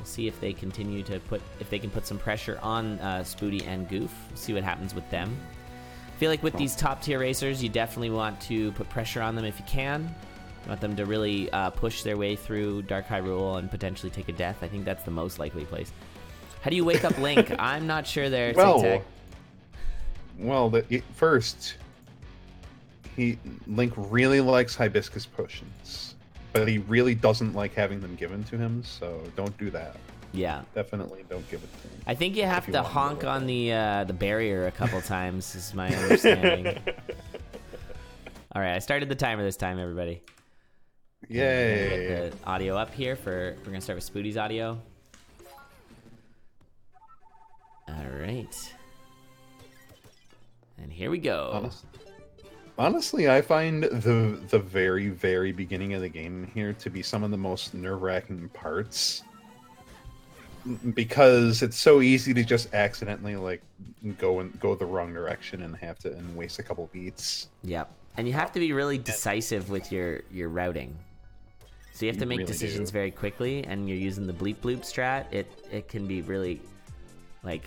see if they continue to if they can put some pressure on Spooty and Goof. See what happens with them. I feel like with these top tier racers, you definitely want to put pressure on them if you can. You want them to really push their way through Dark Hyrule and potentially take a death. I think that's the most likely place. How do you wake up Link? I'm not sure there. First, Link really likes hibiscus potions, but he really doesn't like having them given to him, so don't do that. Yeah. Definitely don't give it to him. I think you have to honk on the barrier a couple times, is my understanding. All right, I started the timer this time, everybody. Yay. Get the audio up here we're going to start with Spooty's audio. All right. And here we go. Honestly, I find the very, very beginning of the game here to be some of the most nerve-wracking parts. Because it's so easy to just accidentally like go the wrong direction and waste a couple beats. Yep. And you have to be really decisive with your routing. So you have to make decisions very quickly, and you're using the bleep bloop strat. It can be really it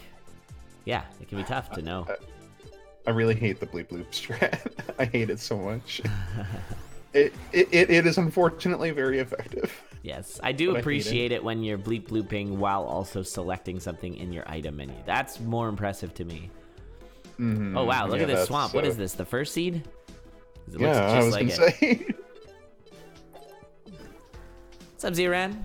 can be tough to know. I really hate the bleep bloop strat. I hate it so much. It is unfortunately very effective. Yes, I do appreciate it when you're bleep blooping while also selecting something in your item menu. That's more impressive to me. Mm-hmm. Oh wow, look at this swamp. What is this, the first seed? It looks I was gonna say. What's up, Zeran?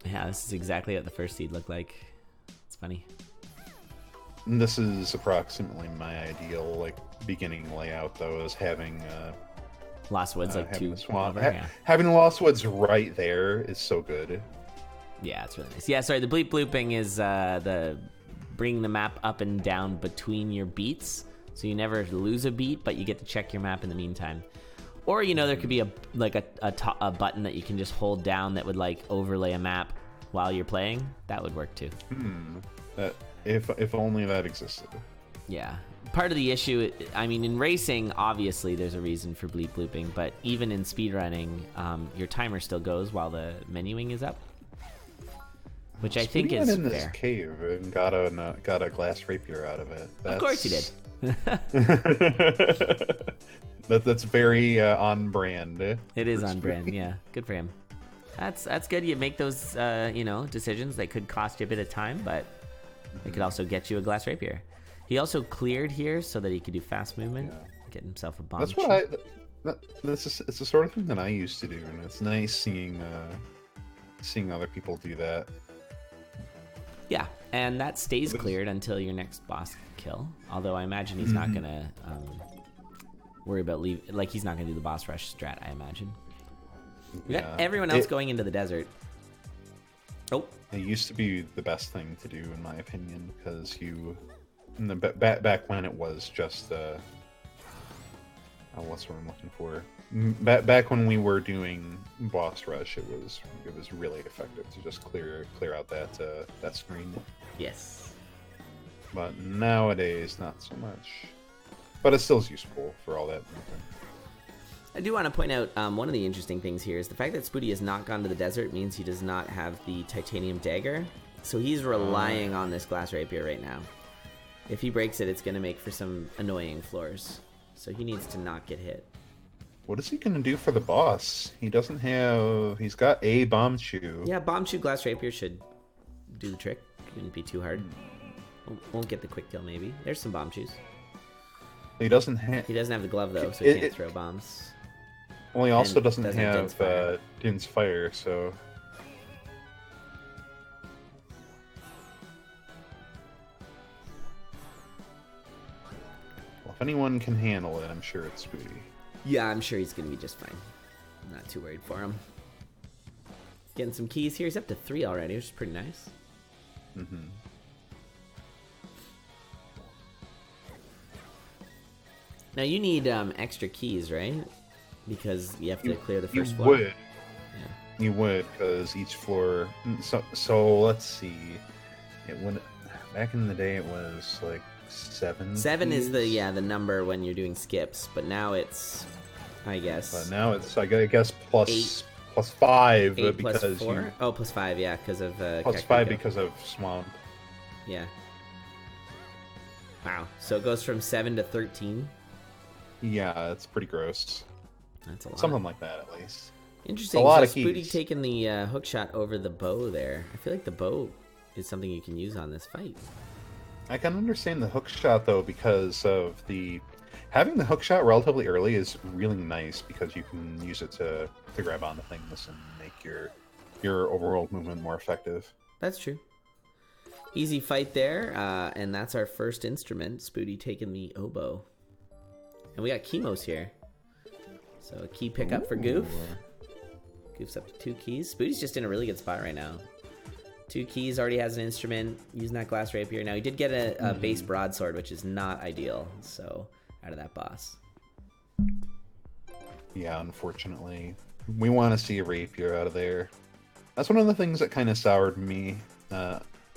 Yeah, this is exactly what the first seed looked like. It's funny. This is approximately my ideal beginning layout, though, is having Lost Woods two swamp. Having Lost Woods right there is so good. Yeah, it's really nice. Yeah, sorry, the bleep blooping is the bringing the map up and down between your beats, so you never lose a beat, but you get to check your map in the meantime. Or there could be a button that you can just hold down that would overlay a map while you're playing. That would work too. If only that existed. Yeah. Part of the issue, I mean, in racing, obviously there's a reason for bleep blooping, but even in speedrunning, your timer still goes while the menuing is up, which I think is fair. in this cave and got a glass rapier out of it. Of course he did. That's very on brand. It is on brand, yeah. Good for him. That's good. You make those decisions. They could cost you a bit of time, but they could also get you a glass rapier. He also cleared here so that he could do fast movement, get himself a bomb. That's what it's the sort of thing that I used to do, and it's nice seeing other people do that. Yeah, and that stays cleared until your next boss kill. Although I imagine he's not gonna worry about he's not gonna do the boss rush strat, I imagine. We got everyone else going into the desert. Oh, it used to be the best thing to do, in my opinion, because back when it was just what's what I'm looking for. Back when we were doing boss rush, it was really effective to just clear out that screen. Yes. But nowadays, not so much. But it still is useful for all that movement. I do want to point out one of the interesting things here is the fact that Spooty has not gone to the desert means he does not have the titanium dagger. So he's relying on this glass rapier right now. If he breaks it, it's going to make for some annoying floors. So he needs to not get hit. What is he going to do for the boss? He's got a bomb shoe. Yeah, bomb shoe glass rapier should do the trick. Shouldn't be too hard. Won't get the quick kill maybe. There's some bomb shoes. He doesn't have the glove though, so he can't throw bombs. Well, he also doesn't have Din's Fire, so... Well, if anyone can handle it, I'm sure it's Spooty. Yeah, I'm sure he's going to be just fine. I'm not too worried for him. Getting some keys here. He's up to 3 already, which is pretty nice. Mm-hmm. Now, you need extra keys, right? Because you have to clear the first floor. You would. Yeah. You would, because each floor... So let's see. Back in the day, it was like 7. 7 keys. Is the number when you're doing skips, but now it's, I guess... But now it's, I guess, plus +5 8 because plus 4? Oh, +5, yeah, because of +5 because of swamp. Yeah. Wow. So it goes from 7 to 13? Yeah, it's pretty gross. That's a lot. Something like that, at least. Interesting. A lot so of Spooty keys. taking the hook shot over the bow there. I feel like the bow is something you can use on this fight. I can understand the hook shot, though, because of having the hook shot relatively early is really nice because you can use it to grab onto things and make your overall movement more effective. That's true. Easy fight there, and that's our first instrument. Spooty taking the oboe. And we got Chemos here. So a key pickup for Goof. Goof's up to 2 keys. Spooty's just in a really good spot right now. 2 keys, already has an instrument, using that glass rapier. Now he did get a base broadsword, which is not ideal, so out of that boss. Yeah, unfortunately. We want to see a rapier out of there. That's one of the things that kind of soured me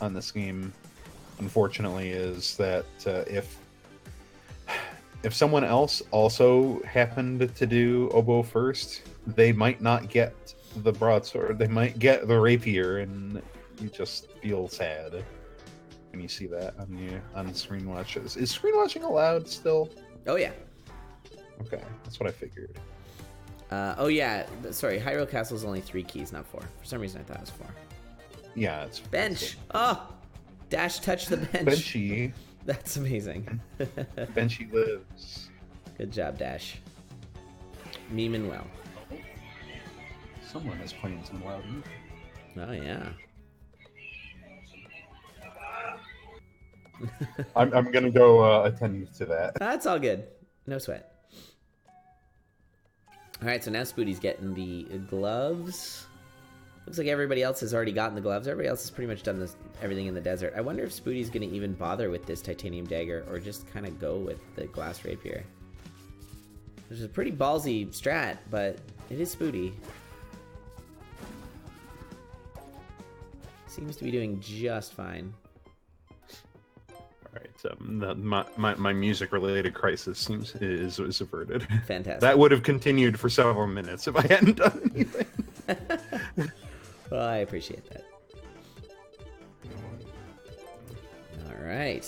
on this game, unfortunately, is that if someone else also happened to do oboe first, they might not get the broadsword. They might get the rapier, and you just feel sad when you see that on screen watches. Is screen watching allowed still? Oh yeah. Okay, that's what I figured. Oh yeah, sorry, Hyrule Castle is only 3 keys, not 4. For some reason I thought it was 4. Yeah, it's bench. Oh, Dash touched the bench. Benchy. That's amazing. Benchy lives. Good job, Dash. Memeing well. Someone is playing some loud music. Oh yeah. I'm gonna go attend to that. That's all good. No sweat. All right, so now Spooty's getting the gloves. Looks like everybody else has already gotten the gloves. Everybody else has pretty much done everything in the desert. I wonder if Spooty's going to even bother with this titanium dagger or just kind of go with the glass rapier. Which is a pretty ballsy strat, but it is Spooty. Seems to be doing just fine. All right, my music-related crisis is averted. Fantastic. That would have continued for several minutes if I hadn't done anything. Well, I appreciate that. All right.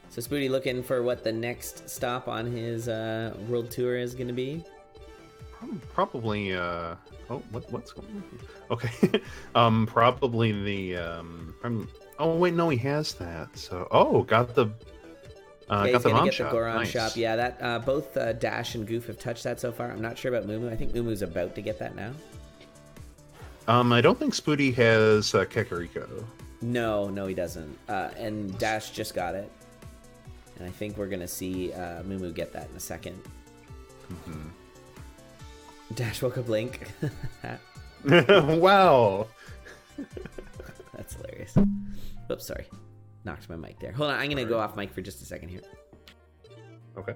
So Spooty looking for what the next stop on his world tour is going to be? Probably, oh, what's going on? Okay. Probably the, oh, wait, no, he has that. So, got the, yeah, got the gonna mom get shop. the Goron Nice. shop. Yeah, that both Dash and Goof have touched that so far. I'm not sure about Moo. I think Moo's about to get that now. I don't think Spooty has Kakariko. No, he doesn't. And Dash just got it. And I think we're gonna see Moo get that in a second. Mm-hmm. Dash woke up Link. Wow. That's hilarious. Oops, sorry. Knocked my mic there. Hold on, I'm gonna go off mic for just a second here. Okay.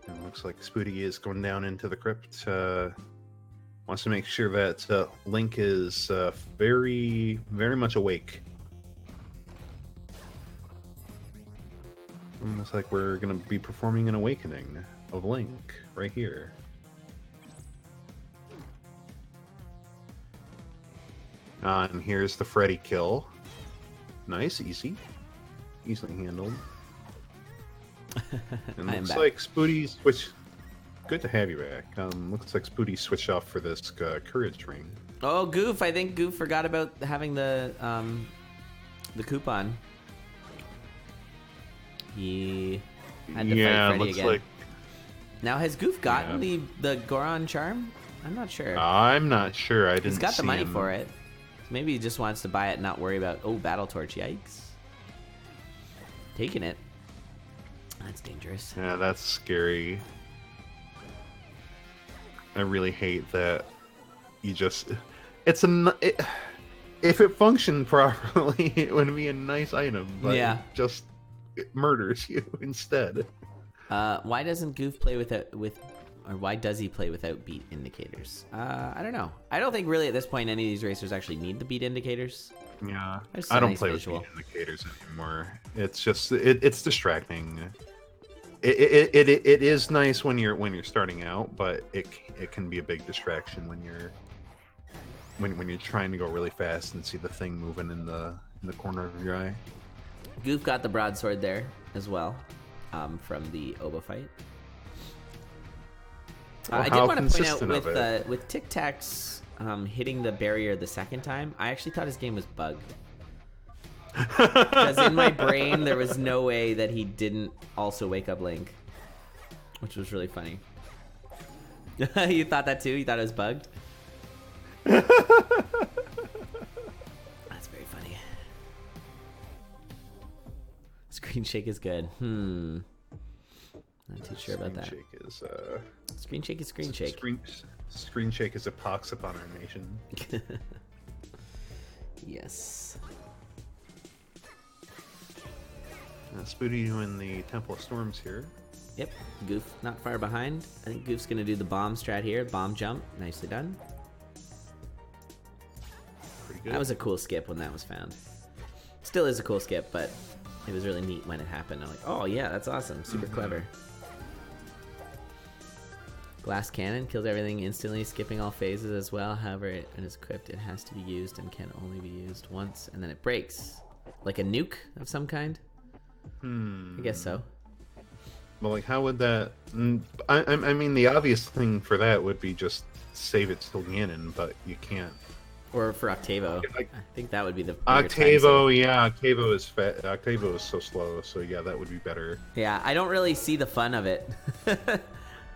It looks like Spooty is going down into the crypt. Wants to make sure that Link is very, very much awake. Looks like we're going to be performing an awakening of Link right here. And here's the Freddy kill. Nice, easily handled. And looks like Spooty switched. Good to have you back. Looks like Spooty switched off for this courage ring. Oh, Goof! I think Goof forgot about having the coupon. He had to fight Freddy again. Like... Now has Goof gotten the Goron charm? I'm not sure. I'm not sure. I didn't. He's got the money him. for it. Maybe he just wants to buy it and not worry about Battle Torch. Yikes! Taking it. That's dangerous. Yeah, that's scary. I really hate that you just... if it functioned properly, it would be a nice item, but it murders you instead. Why doesn't Goof play or why does he play without beat indicators? I don't know. I don't think really at this point any of these racers actually need the beat indicators. Yeah, I don't play with beat indicators anymore. It's just, it's distracting. It is nice when you're starting out, but it can be a big distraction when you're trying to go really fast and see the thing moving in the corner of your eye. Goof got the broadsword there as well, from the Oba fight. I did want to point out with Tic Tac's hitting the barrier the second time, I actually thought his game was bugged. Because in my brain, there was no way that he didn't also wake up Link, which was really funny. You thought that too? You thought it was bugged? That's very funny. Screen shake is good. Not too sure about that. Screen shake is screen shake. Screen shake is a pox upon our nation. Yes. Spooty doing the Temple of Storms here. Yep, Goof not far behind. I think Goof's gonna do the bomb strat here. Bomb jump, nicely done. Pretty good. That was a cool skip when that was found. Still is a cool skip, but it was really neat when it happened. I'm like, oh yeah, that's awesome, super clever. Glass cannon kills everything instantly, skipping all phases as well. However, it is equipped, it has to be used and can only be used once, and then it breaks. Like a nuke of some kind? I guess so. Well, like, how would that... I mean, the obvious thing for that would be just save it till Ganon, but you can't. Or for Octavo. I think that would be the... Octavo, yeah, Octavo is Octavo is so slow, so yeah, that would be better. Yeah, I don't really see the fun of it.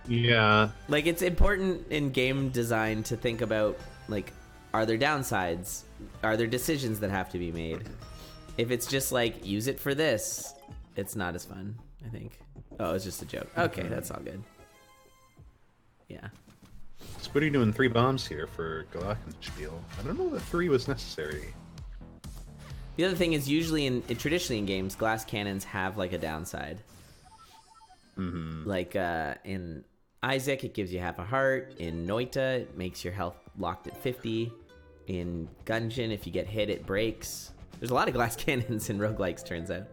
Yeah. Like, it's important in game design to think about, like, are there downsides? Are there decisions that have to be made? If it's just like, use it for this, it's not as fun, I think. Oh, it's just a joke. Okay, that's all good. Yeah. Spooty doing 3 bombs here for Glockenspiel. I don't know if 3 was necessary. The other thing is, usually traditionally in games, glass cannons have like a downside. Like in Isaac, it gives you half a heart. In Noita, it makes your health locked at 50. In Gungeon, if you get hit, it breaks. There's a lot of glass cannons in roguelikes, turns out.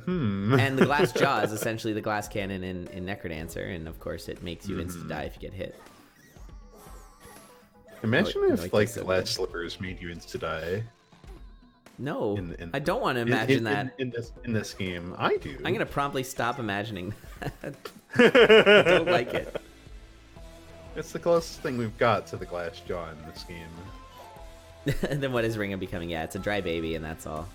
And the glass jaw is essentially the glass cannon in Necrodancer, and of course it makes you insta-die if you get hit. Imagine if, like, glass slippers made you insta-die. No, I don't want to imagine that. In this game, I do. I'm going to promptly stop imagining that. I don't like it. It's the closest thing we've got to the glass jaw in this game. And then what is Ringa becoming? Yeah, it's a dry baby, and that's all.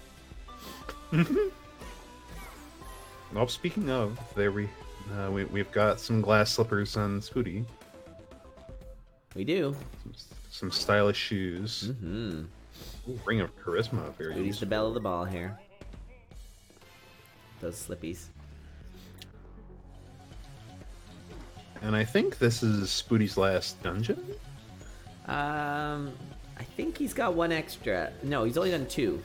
Well, speaking of, we've got some glass slippers on Spooty. We do. Some stylish shoes. Ooh, Ring of Charisma, very Spooty's the belle of the ball here. Those slippies. And I think this is Spooty's last dungeon? I think he's got 1 extra. No, he's only done 2.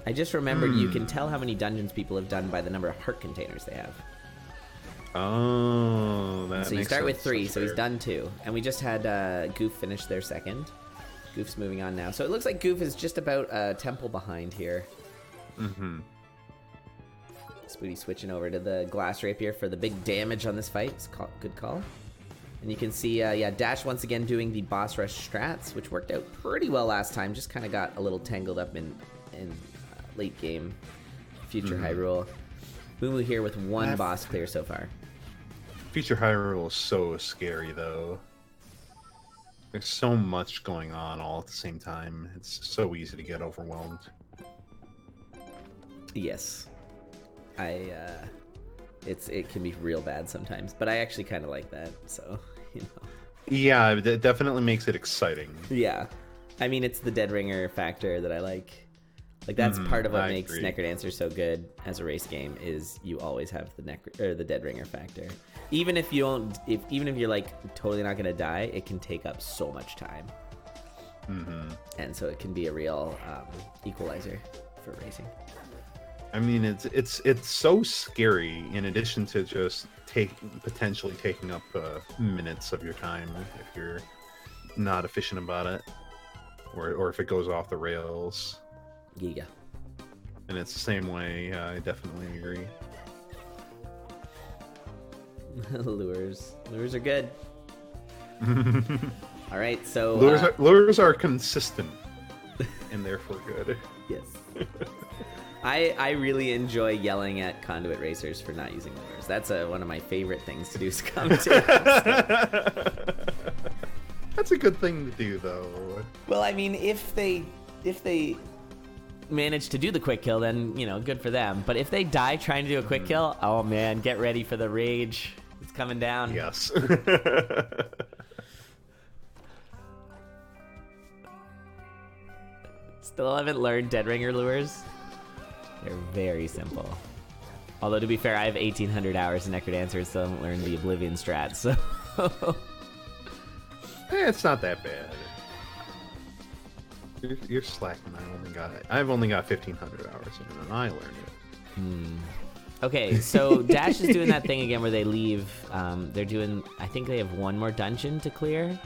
I just remembered you can tell how many dungeons people have done by the number of heart containers they have. Oh, that makes sense. So you start with 3, so he's done 2. And we just had Goof finish their second. Goof's moving on now. So it looks like Goof is just about a temple behind here. Spooty switching over to the glass rapier for the big damage on this fight. It's good call. And you can see, Dash once again doing the boss rush strats, which worked out pretty well last time. Just kind of got a little tangled up in late game Future Hyrule. Moo here with 1 boss clear so far. Future Hyrule is so scary, though. There's so much going on all at the same time. It's so easy to get overwhelmed. Yes. It can be real bad sometimes, but I actually kind of like that, so, you know. Yeah, it definitely makes it exciting. Yeah. I mean, it's the Dead Ringer factor that I like. Like, that's part of what makes Necrodancer so good as a race game, is you always have the Dead Ringer factor. Even if you don't, even if you're like totally not gonna die, it can take up so much time. And so it can be a real equalizer for racing. I mean, it's so scary. In addition to just potentially taking up minutes of your time if you're not efficient about it, or if it goes off the rails. Yeah. And it's the same way. I definitely agree. Lures are good. All right, so lures are consistent and therefore good. Yes. I really enjoy yelling at conduit racers for not using lures. That's one of my favorite things to do is commentate. That's a good thing to do, though. Well, I mean, if they manage to do the quick kill, then, you know, good for them. But if they die trying to do a quick kill, oh man, get ready for the rage. It's coming down. Yes. Still haven't learned Dead Ringer lures. They're very simple. Although, to be fair, I have 1,800 hours in Necrodancer and still haven't learned the Oblivion strat, so... It's not that bad. You're slacking. I've only got 1,500 hours in, and I learned it. Okay, so Dash is doing that thing again where they leave. They're doing... I think they have one more dungeon to clear.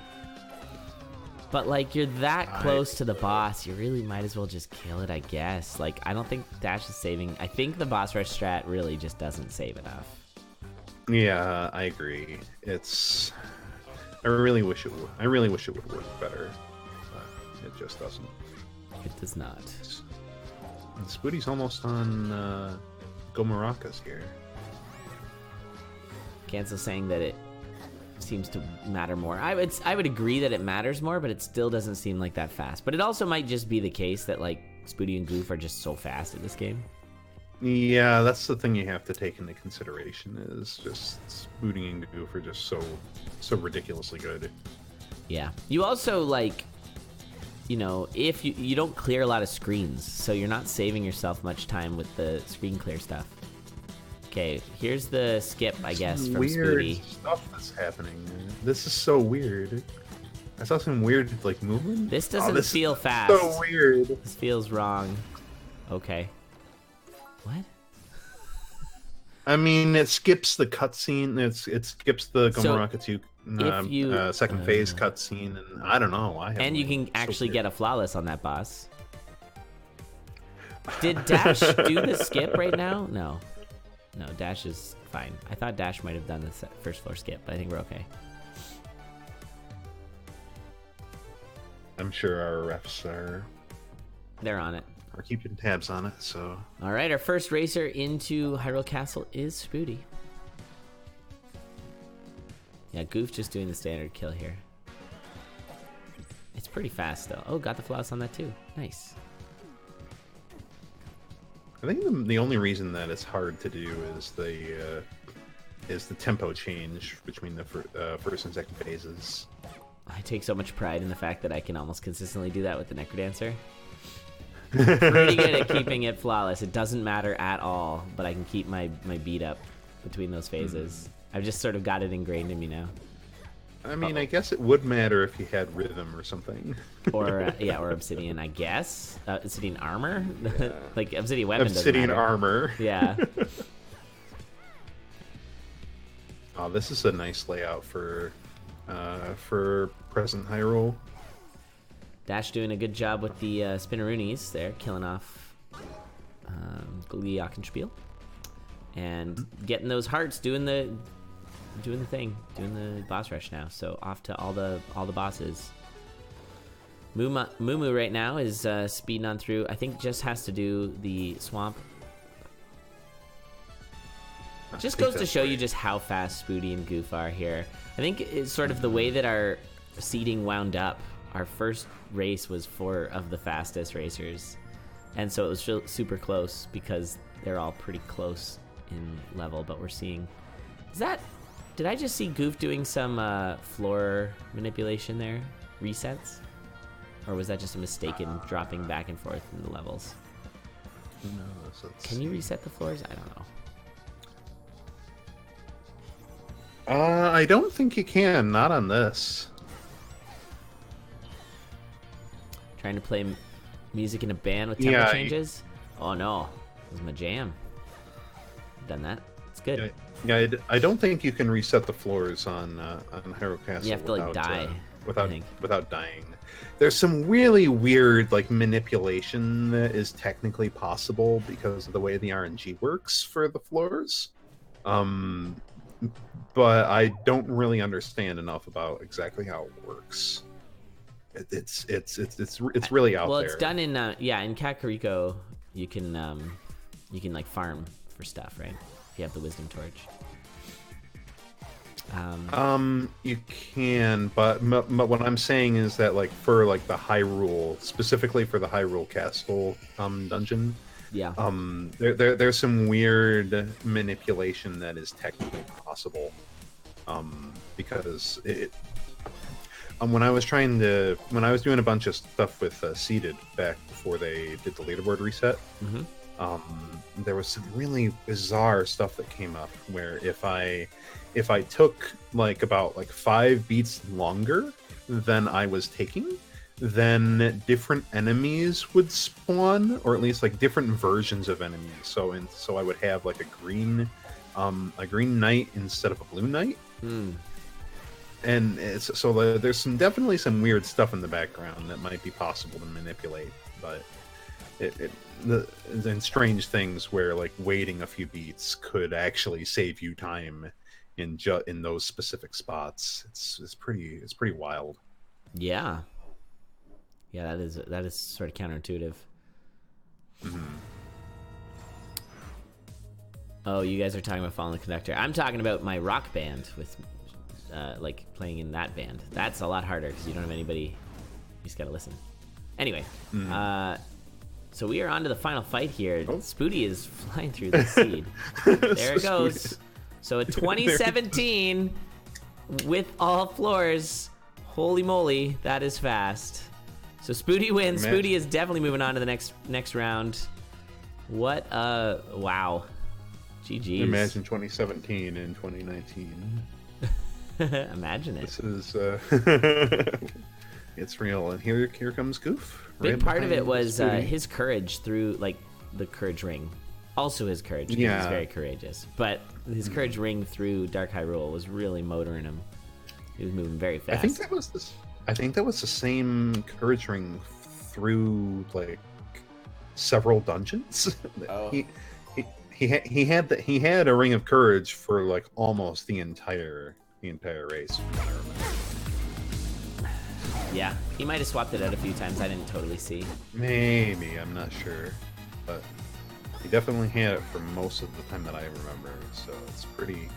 But, like, you're that close to the boss, you really might as well just kill it, I guess. Like, I don't think Dash is saving... I think the boss rush strat really just doesn't save enough. Yeah, I agree. I really wish it would. I really wish it would work better. But it just doesn't. It does not. And Spooty's almost on Gomarakas here. Cancel saying that it seems to matter more. I would agree that it matters more, but it still doesn't seem like that fast. But it also might just be the case that like Spooty and Goof are just so fast at this game. Yeah, that's the thing you have to take into consideration is just Spooty and Goof are just so ridiculously good. Yeah. You also like, you know, if you don't clear a lot of screens, so you're not saving yourself much time with the screen clear stuff. Okay, here's the skip, I guess, from weird Spooty. Stuff that's happening. This is so weird. I saw some weird like movement. This doesn't feel fast. So weird. This feels wrong. Okay. What? I mean, it skips the cutscene. It skips the Gomaraka 2 second phase cutscene, and I don't know. And you can actually get a flawless on that boss. Did Dash do the skip right now? No. No, Dash is fine. I thought Dash might have done the first floor skip, but I think we're okay. I'm sure our refs are... They're on it. We're keeping tabs on it, so... All right, our first racer into Hyrule Castle is Spooty. Yeah, Goof just doing the standard kill here. It's pretty fast, though. Oh, got the flawless on that, too. Nice. I think the only reason that it's hard to do is the tempo change between the first and second phases. I take so much pride in the fact that I can almost consistently do that with the Necrodancer. Pretty good at keeping it flawless. It doesn't matter at all, but I can keep my beat up between those phases. I've just sort of got it ingrained in me now. I mean, I guess it would matter if you had rhythm or something. Or yeah, or obsidian, I guess. Obsidian armor? Yeah. Like, obsidian weapon obsidian doesn't matter. Armor. Yeah. Oh, this is a nice layout for present Hyrule. Dash doing a good job with the Spinneroonies there, killing off Glockenspiel. And getting those hearts, doing the thing, doing the boss rush now. So off to all the bosses. Moo right now is speeding on through. I think just has to do the swamp. Just goes to show you just how fast Spooty and Goof are here. I think it's sort of the way that our seeding wound up. Our first race was 4 of the fastest racers, and so it was super close because they're all pretty close in level. But we're seeing, did I just see Goof doing some floor manipulation there, resets, or was that just a mistaken dropping back and forth in the levels? Who knows? Can you reset the floors? I don't know. I don't think you can. Not on this. Trying to play music in a band with tempo changes? Oh no, this is my jam. Done that. It's good. Yeah, I don't think you can reset the floors on Hyrule Castle. You have to like die without dying. There's some really weird like manipulation that is technically possible because of the way the RNG works for the floors. but I don't really understand enough about exactly how it works. It's really out well, there. it's done in in Kakariko. You can like farm for stuff, right? If you have the wisdom torch. You can, but what I'm saying is that like for like the Hyrule, specifically for the Hyrule Castle dungeon, yeah, there's some weird manipulation that is technically possible, because when I was doing a bunch of stuff with Seeded back before they did the leaderboard reset, there was some really bizarre stuff that came up where if I took about 5 beats longer than I was taking, then different enemies would spawn, or at least like different versions of enemies. So I would have like a green knight instead of a blue knight. And there's definitely some weird stuff in the background that might be possible to manipulate, but and strange things where like waiting a few beats could actually save you time in those specific spots. It's pretty wild. Yeah, that is sort of counterintuitive. Oh, you guys are talking about Fallen Conductor. I'm talking about my rock band with like playing in that band. That's a lot harder because you don't have anybody. You just gotta listen. Anyway, so we are on to the final fight here. Spooty is flying through the seed. There it goes. So a 2017 with all floors. Holy moly, that is fast. So Spooty wins. Man. Spooty is definitely moving on to the next round. What wow. GG's. Imagine 2017 and 2019. Imagine it. This is it's real, and here comes Goof. Big part of it was his courage through like the courage ring. Also his courage. Yeah. He's very courageous. But his courage ring through Dark Hyrule was really motoring him. He was moving very fast. I think that was the same courage ring through like several dungeons. Oh. He had a ring of courage for like almost the entire race. From what I remember. Yeah, he might have swapped it out a few times. I didn't totally see. Maybe, I'm not sure, but he definitely had it for most of the time that I remember. So it's pretty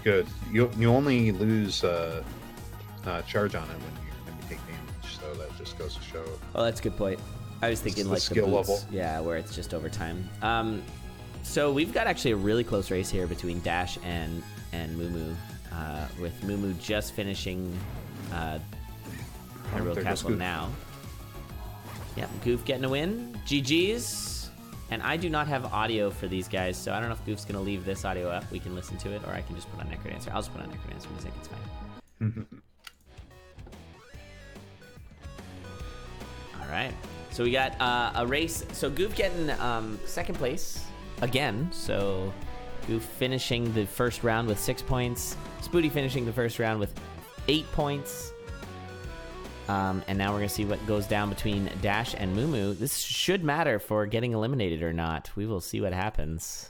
good. You only lose charge on it when you take damage, so that just goes to show. Oh, that's a good point. I was thinking like the skill boots, level. Yeah, where it's just over time. So we've got actually a really close race here between Dash and Moo, with Moo just finishing Hyrule Castle now. Yep, Goof getting a win. GG's. And I do not have audio for these guys, so I don't know if Goof's going to leave this audio up. We can listen to it, or I can just put on Necrodancer. I'll just put on Necrodancer music. It's fine. All right. So we got a race. So Goof getting second place again. So Goof finishing the first round with 6 points. Spooty finishing the first round with 8 points. And now we're going to see what goes down between Dash and Moo. This should matter for getting eliminated or not. We will see what happens.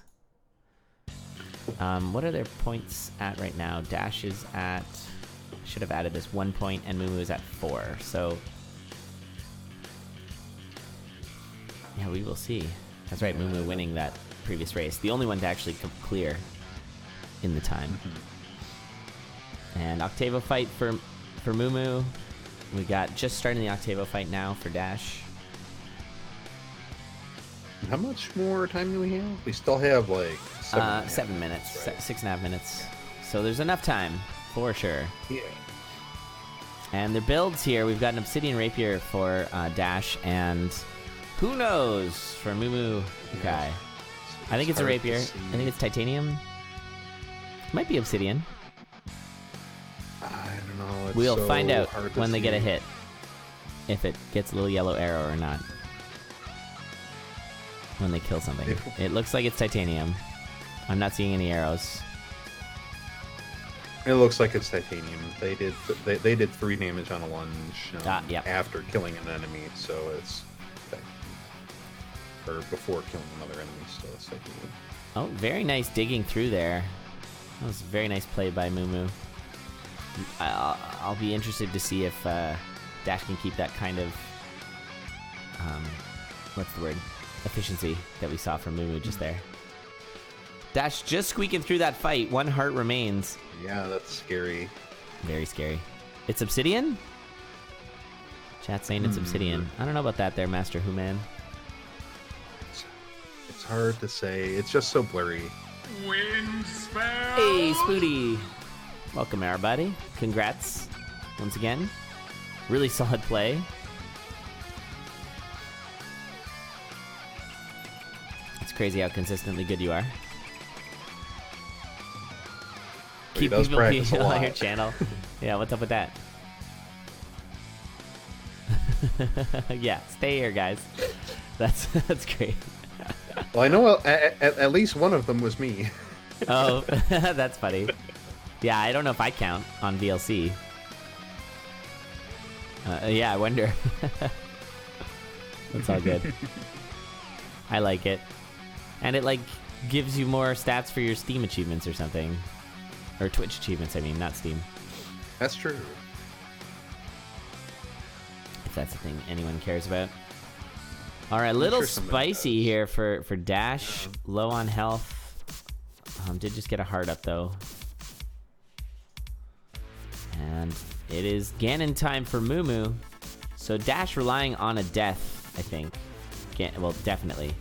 What are their points at right now? Dash is at... should have added this 1 point, and Moo is at 4. So... yeah, we will see. That's right, Moo winning that previous race. The only one to actually clear in the time. And Octavo fight for Moo. We got just starting the Octavo fight now for Dash. How much more time do we have? We still have like 7 minutes, right? 6.5 minutes. So there's enough time for sure. Yeah. And their builds here, we've got an Obsidian Rapier for Dash, and who knows for MooMooAkai. Yeah. I think it's a rapier. I think it's titanium. Might be obsidian. I don't know. We'll find out hard to when they get a see. hit. If it gets a little yellow arrow or not. When they kill something. It looks like it's titanium. I'm not seeing any arrows. It looks like it's titanium. They did 3 damage on a lunge yep. after killing an enemy, so it's or before killing another enemy, so it's titanium. Oh, very nice digging through there. That was a very nice play by Moo. I'll be interested to see if Dash can keep that kind of what's the word? Efficiency that we saw from Moo just there. Dash just squeaking through that fight. 1 heart remains. Yeah, that's scary. Very scary. It's Obsidian? Chat saying it's Obsidian. I don't know about that there, Master Who Man. It's hard to say. It's just so blurry. Wind spell. Hey, Spooty. Welcome, everybody. Congrats once again. Really solid play. It's crazy how consistently good you are. Keep people being on your channel. Yeah, what's up with that? Yeah, stay here, guys. That's great. Well, I know at least one of them was me. Oh, that's funny. Yeah, I don't know if I count on VLC. Yeah, I wonder. That's all good. I like it. And it, like, gives you more stats for your Steam achievements or something. Or Twitch achievements, I mean, not Steam. That's true. If that's the thing anyone cares about. Alright, a little sure spicy here for Dash. Low on health. Did just get a heart up, though. And it is Ganon time for Moo. So Dash relying on a death, I think. Well, definitely.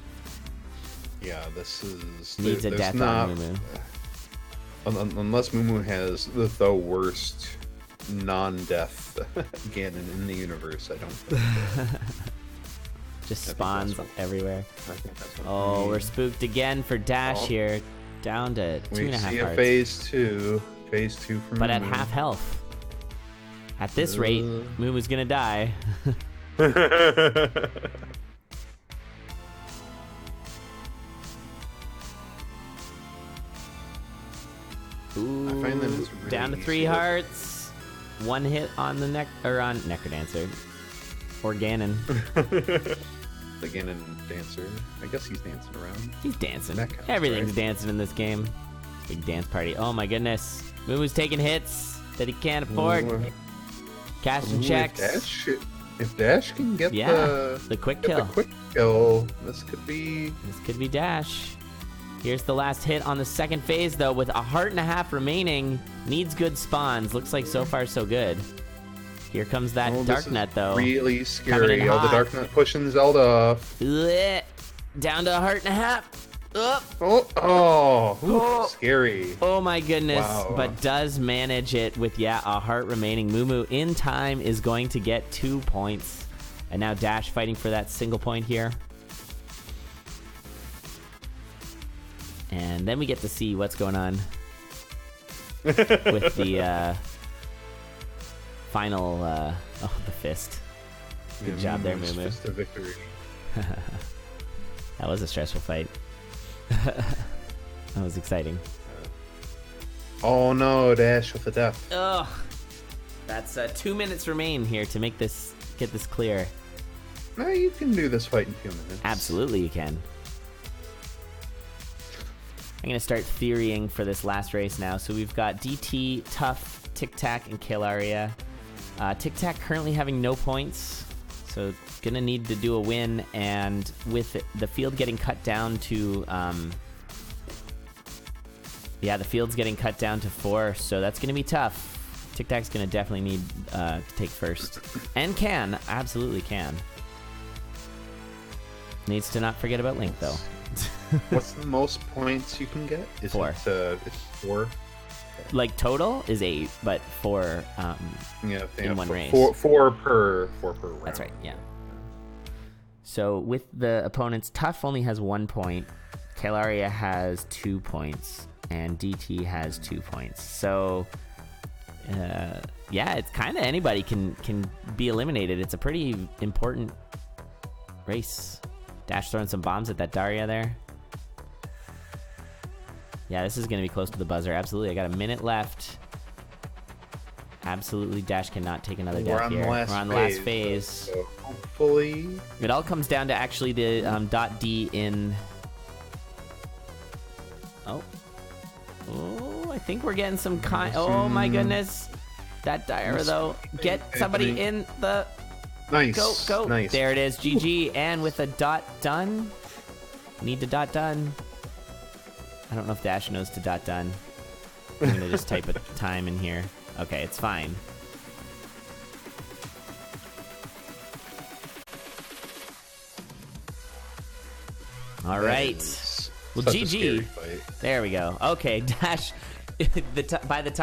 Yeah, this is... Needs a death on Moo. Unless Moo has the worst non-death Ganon in the universe, I don't think. Just spawns everywhere. I think that's what Oh, we're spooked again for Dash here. Down to 2.5 We see a hearts. phase 2. Phase 2 from But at Moo. half health. At this rate, Moo is gonna die. Ooh, I find them really down to 3 easy. hearts. 1 hit on the Necrodancer. Or Ganon. The Ganon dancer. I guess he's dancing around. He's dancing. That counts, Everything's right? dancing in this game. Big dance party. Oh my goodness. Moo's taking hits that he can't afford. Cashing checks. If Dash can get the quick kill. The quick kill, this could be Dash. Here's the last hit on the second phase, though, with 1.5 hearts remaining. Needs good spawns. Looks like so far so good. Here comes that Darknet, though. Really Coming in scary. Oh, the hot. Darknet pushing Zelda off. Blech. Down to 1.5 hearts. Up. Oh, scary. Oh my goodness, Wow. but does manage it with, 1 heart remaining. Moo in time is going to get 2 points. And now Dash fighting for that single point here. And then we get to see what's going on with the final, the fist. Good job there, Moo. Fist of victory. That was a stressful fight. That was exciting. Oh no, Dash with the death. Ugh. That's 2 minutes remain here to make this get this clear. No, you can do this fight in 2 minutes. Absolutely, you can. I'm gonna start theorying for this last race now. So we've got DT, Tough, Tic Tac, and Kalaria. Tic Tac currently having no points, so gonna need to do a win. And with the field getting cut down to, the field's getting cut down to 4, so that's gonna be tough. Tic Tac's gonna definitely need to take first, and can absolutely can. Needs to not forget about Link though. What's the most points you can get? Is 4. It's 4. Like total is 8, but 4 in one race. 4 per round. That's right, yeah. So with the opponents, Tough only has 1 point, Kalaria has 2 points, and DT has 2 points. So it's kind of anybody can be eliminated. It's a pretty important race. Dash throwing some bombs at that Daria there. Yeah, this is going to be close to the buzzer. Absolutely. I got a minute left. Absolutely, Dash cannot take another death here. We're on the last phase. So hopefully... It all comes down to actually the .D in... Oh, I think we're getting some kind. Oh my goodness. That Diara, though. Get somebody in the... Nice. Go. Nice. There it is. GG. And with a dot done. Need the dot done. I don't know if Dash knows to dot done. I'm going to just type a time in here. Okay, it's fine. All right. Well, Such a GG. scary fight. There we go. Okay, Dash. By the time